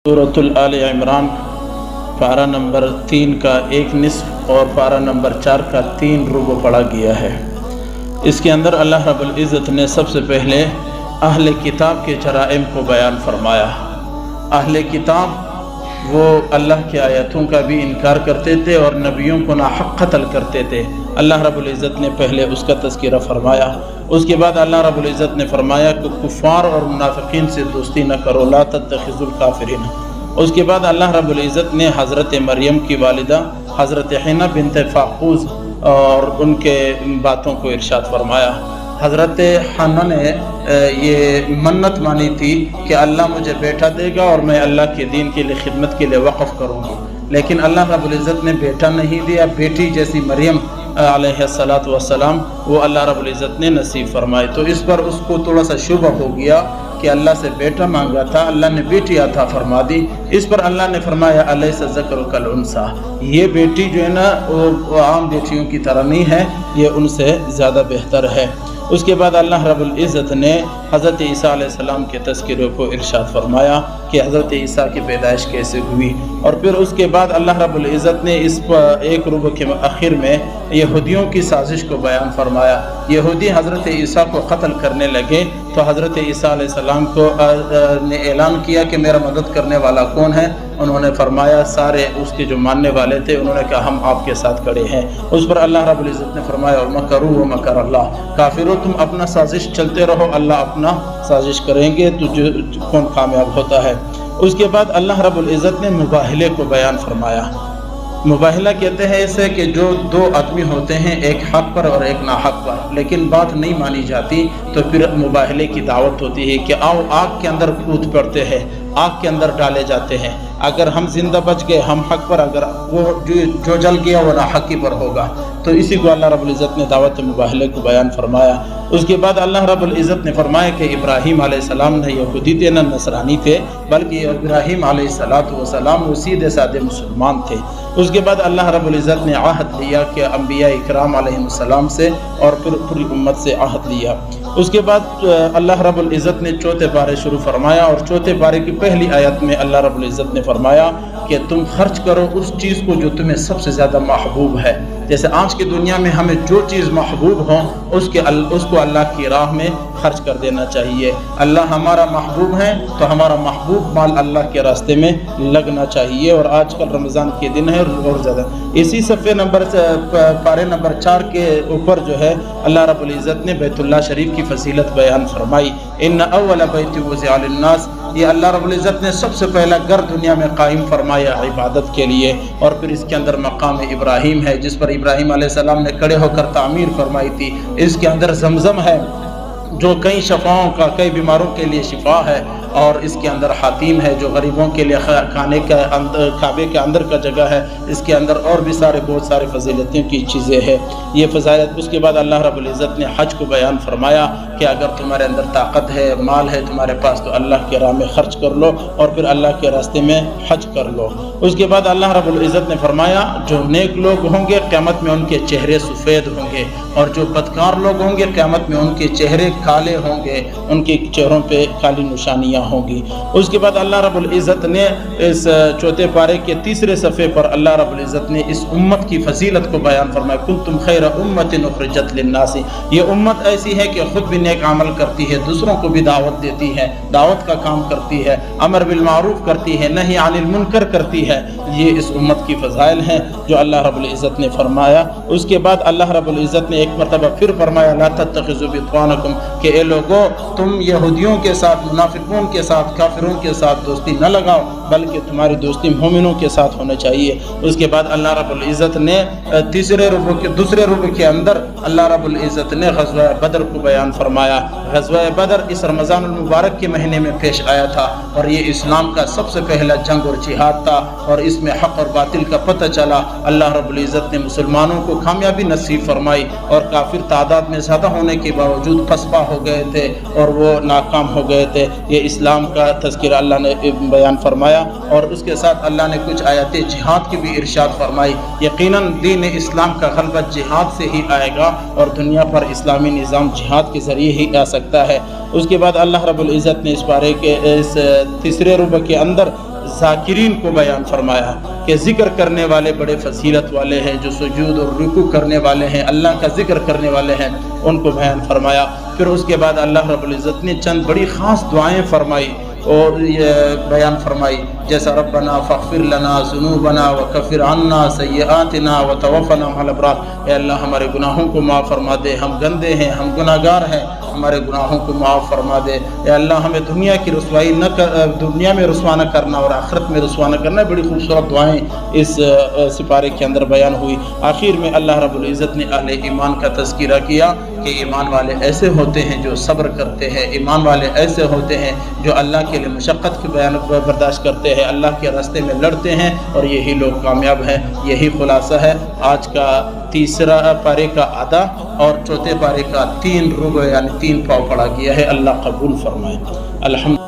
سورۃ آل عمران پارہ نمبر 3 کا 1 نصف اور پارہ نمبر 4 کا 3 ربع پڑھا گیا ہے۔ اس کے اندر اللہ رب العزت نے سب سے پہلے اہل کتاب کے جرائم کو بیان فرمایا۔ اہل کتاب وہ اللہ کی آیتوں کا بھی انکار کرتے تھے اور نبیوں کو ناحق قتل کرتے تھے۔ اللہ رب العزت نے پہلے اس کا تذکرہ فرمایا۔ اس کے بعد اللہ رب العزت نے فرمایا کہ کفار اور منافقین سے دوستی نہ کرو، لا تتخذوا الکافرین۔ اس کے بعد اللہ رب العزت نے حضرت مریم کی والدہ حضرت حنہ بنت فاقوس اور ان کے باتوں کو ارشاد فرمایا۔ حضرت حنہ نے یہ منت مانی تھی کہ اللہ مجھے بیٹا دے گا اور میں اللہ کے دین کے لیے خدمت کے لیے وقف کروں گا، لیکن اللہ رب العزت نے بیٹا نہیں دیا، بیٹی جیسی مریم علیہ السلام وہ اللہ رب العزت نے نصیب فرمائی۔ تو اس پر اس کو تھوڑا سا شبہ ہو گیا کہ اللہ سے بیٹا مانگا تھا، اللہ نے بیٹی عطا فرما دی۔ اس پر اللہ نے فرمایا الیس الذکر کالانثی، یہ بیٹی جو ہے نا وہ عام بیٹیوں کی طرح نہیں ہے، یہ ان سے زیادہ بہتر ہے۔ اس کے بعد اللہ رب العزت نے حضرت عیسیٰ علیہ السلام کے تذکرے کو ارشاد فرمایا کہ حضرت عیسیٰ کی پیدائش کیسے ہوئی، اور پھر اس کے بعد اللہ رب العزت نے اس ایک ربع کے آخر میں یہودیوں کی سازش کو بیان فرمایا۔ یہودی حضرت عیسیٰ کو قتل کرنے لگے تو حضرت عیسیٰ علیہ السلام کو نے اعلان کیا کہ میرا مدد کرنے والا کون ہے؟ انہوں نے فرمایا سارے اس کے جو ماننے والے تھے، انہوں نے کہا ہم آپ کے ساتھ کھڑے ہیں۔ اس پر اللہ رب العزت نے فرمایا وَمَكَرُوا وَمَكَرَ اللَّهُ، کافروں تم اپنا سازش چلتے رہو، اللہ اپنا سازش کریں گے تو کون کامیاب ہوتا ہے۔ اس کے بعد اللہ رب العزت نے مباہلے کو بیان فرمایا۔ مباہلہ کہتے ہیں اسے کہ جو دو آدمی ہوتے ہیں، ایک حق پر اور ایک ناحق پر، لیکن بات نہیں مانی جاتی تو پھر مباہلے کی دعوت ہوتی ہے کہ آؤ آگ کے اندر کود پڑتے ہیں، آگ کے اندر ڈالے جاتے ہیں، اگر ہم زندہ بچ گئے ہم حق پر، اگر وہ جو جل گیا وہ ناحقی پر ہوگا۔ تو اسی کو اللہ رب العزت نے دعوت مباہلے کو بیان فرمایا۔ اس کے بعد اللہ رب العزت نے فرمایا کہ ابراہیم علیہ السلام نہ یہودی تھے نہ نصرانی تھے، بلکہ ابراہیم علیہ السلام وہ سیدھے سادے مسلمان تھے۔ اس کے بعد اللہ رب العزت نے عہد لیا کہ انبیاء اکرام علیہ السلام سے اور پھر پوری امت سے عہد لیا۔ اس کے بعد اللہ رب العزت نے چوتھے پارے شروع فرمایا، اور چوتھے پارے کی پہلی آیت میں اللہ رب العزت نے فرمایا کہ تم خرچ کرو اس چیز کو جو تمہیں سب سے زیادہ محبوب ہے۔ جیسے آج کی دنیا میں ہمیں جو چیز محبوب ہو اس کو اللہ کی راہ میں خرچ کر دینا چاہیے۔ اللہ ہمارا محبوب ہے تو ہمارا محبوب مال اللہ کے راستے میں لگنا چاہیے، اور آج کل رمضان کے دن ہے اور زیادہ۔ اسی صفحے پارے نمبر 4 کے اوپر جو ہے اللہ رب العزت نے بیت اللہ شریف کی فضیلت بیان فرمائی۔ ان اول بیت وضع للناس، یہ اللہ رب العزت نے سب سے پہلا گھر دنیا میں قائم فرمایا عبادت کے لیے، اور پھر اس کے اندر مقام ابراہیم ہے جس پر ابراہیم علیہ السلام نے کھڑے ہو کر تعمیر فرمائی تھی۔ اس کے اندر زمزم ہے جو کئی شفاؤں کا، کئی بیماروں کے لیے شفا ہے، اور اس کے اندر حاتیم ہے جو غریبوں کے لیے کھانے کا کعبے کے اندر کا جگہ ہے۔ اس کے اندر اور بھی بہت سارے فضیلتوں کی چیزیں ہیں، یہ فضائلت۔ اس کے بعد اللہ رب العزت نے حج کو بیان فرمایا کہ اگر تمہارے اندر طاقت ہے، مال ہے تمہارے پاس، تو اللہ کے راہ میں خرچ کر لو اور پھر اللہ کے راستے میں حج کر لو۔ اس کے بعد اللہ رب العزت نے فرمایا جو نیک لوگ ہوں گے قیامت میں ان کے چہرے سفید ہوں گے، اور جو بدکار لوگ ہوں گے قیامت میں ان کے چہرے کالے ہوں گے، ان کے چہروں پہ کالی نشانیاں ہوں گی۔ اس کے بعد اللہ رب العزت نے اس چوتھے پارے کے تیسرے صفحے پر اللہ رب العزت نے اس امت کی فضیلت کو بیان فرمایا۔ کنتم خیر امت اخرجت للناس، یہ امت ایسی ہے کہ خود بھی نیک عمل کرتی ہے، دوسروں کو بھی دعوت دیتی ہے، دعوت کا کام کرتی ہے، امر بالمعروف کرتی ہے، نہی عن المنکر کرتی ہے۔ یہ اس امت کی فضائل ہیں جو اللہ رب العزت نے فرمایا۔ اس کے بعد اللہ رب العزت نے ایک مرتبہ پھر فرمایا لا تتخذوا بطانکم، کہ اے لوگو تم یہودیوں کے ساتھ، منافقوں کے ساتھ، کافروں کے ساتھ دوستی نہ لگاؤ، بلکہ تمہاری دوستی مومنوں کے ساتھ ہونا چاہیے۔ اس کے بعد اللہ رب العزت نے دوسرے ربع کے اندر اللہ رب العزت نے غزوہ بدر کو بیان فرمایا۔ غزوہ بدر اس رمضان المبارک کے مہینے میں پیش آیا تھا، اور یہ اسلام کا سب سے پہلا جنگ اور جہاد تھا، اور اس میں حق اور باطل کا پتہ چلا۔ اللہ رب العزت نے مسلمانوں کو کامیابی نصیب فرمائی، اور کافر تعداد میں زیادہ ہونے کے باوجود پسپا ہو گئے تھے اور وہ ناکام ہو گئے تھے۔ یہ اسلام کا تذکرہ اللہ نے بیان فرمایا، اور اس کے ساتھ اللہ نے کچھ آیات جہاد کی بھی ارشاد فرمائی۔ یقیناً دین اسلام کا غلبہ جہاد سے ہی آئے گا، اور دنیا پر اسلامی نظام جہاد کے ذریعے ہی آ سکتا ہے۔ اس کے بعد اللہ رب العزت نے اس پارے کے اس تیسرے ربع کے اندر ذاکرین کو بیان فرمایا کہ ذکر کرنے والے بڑے فضیلت والے ہیں، جو سجود اور رکوع کرنے والے ہیں، اللہ کا ذکر کرنے والے ہیں، ان کو بیان فرمایا۔ پھر اس کے بعد اللہ رب العزت نے چند بڑی خاص دعائیں فرمائی اور یہ بیان فرمائی، جیسا ربنا فاغفر لنا ذنوبنا وکفر عنا سیئاتنا وتوفنا مع الابرار، اے اللہ ہمارے گناہوں کو معاف فرما دے، ہم گندے ہیں، ہم گناہ گار ہیں، ہمارے گناہوں کو معاف فرما دے، اے اللہ ہمیں دنیا کی رسوائی نہ دنیا میں رسوا نہ کرنا اور آخرت میں رسوا نہ کرنا۔ بڑی خوبصورت دعائیں اس سپارے کے اندر بیان ہوئی۔ آخر میں اللہ رب العزت نے اہل ایمان کا تذکرہ کیا کہ ایمان والے ایسے ہوتے ہیں جو صبر کرتے ہیں، ایمان والے ایسے ہوتے ہیں جو اللہ کے لیے مشقت کی برداشت کرتے ہیں، اللہ کے راستے میں لڑتے ہیں، اور یہی لوگ کامیاب ہیں۔ یہی خلاصہ ہے آج کا تیسرا پارے کا آدھا اور چوتھے پارے کا 3 ربع یعنی 3 پاؤ پڑھا گیا ہے۔ اللہ قبول فرمائے۔ الحمد